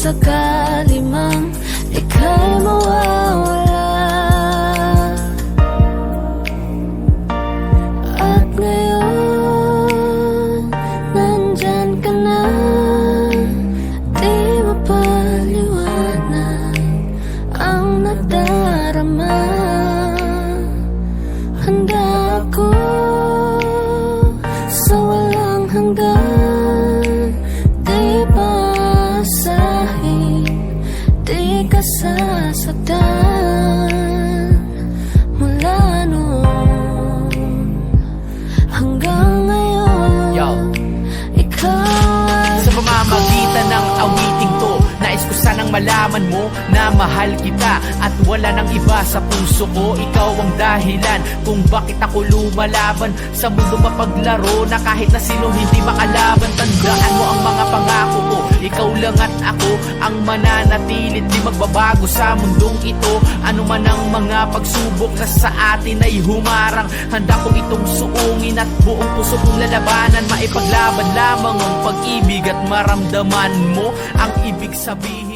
sakali mang ika'y mawawala. At ngayon, nandyan ka na, di mapaliwanag ang nadarama. Handa ako sa walang hanggan, di basahin, di ka sasaktan. Mula noon hanggang ngayon, Yo. ikaw ay Sa pamamagitan ng awiting to, nais ko sanang malaman mo na mahal kita at wala nang iba sa puso ko. Ikaw ang dahilan kung bakit ako lumalaban sa mundo mapaglaro na kahit na sino hindi makalaban. Tandaan mo ang mga pangako ko, ikaw lang at ako ang mananatilit, di magbabago sa mundong ito. Ano man ang mga pagsubok na sa atin ay humarang, handa kong itong suungin at buong puso kong lalabanan. Maipaglaban lamang ang pag-ibig at maramdaman mo ang ibig sabihin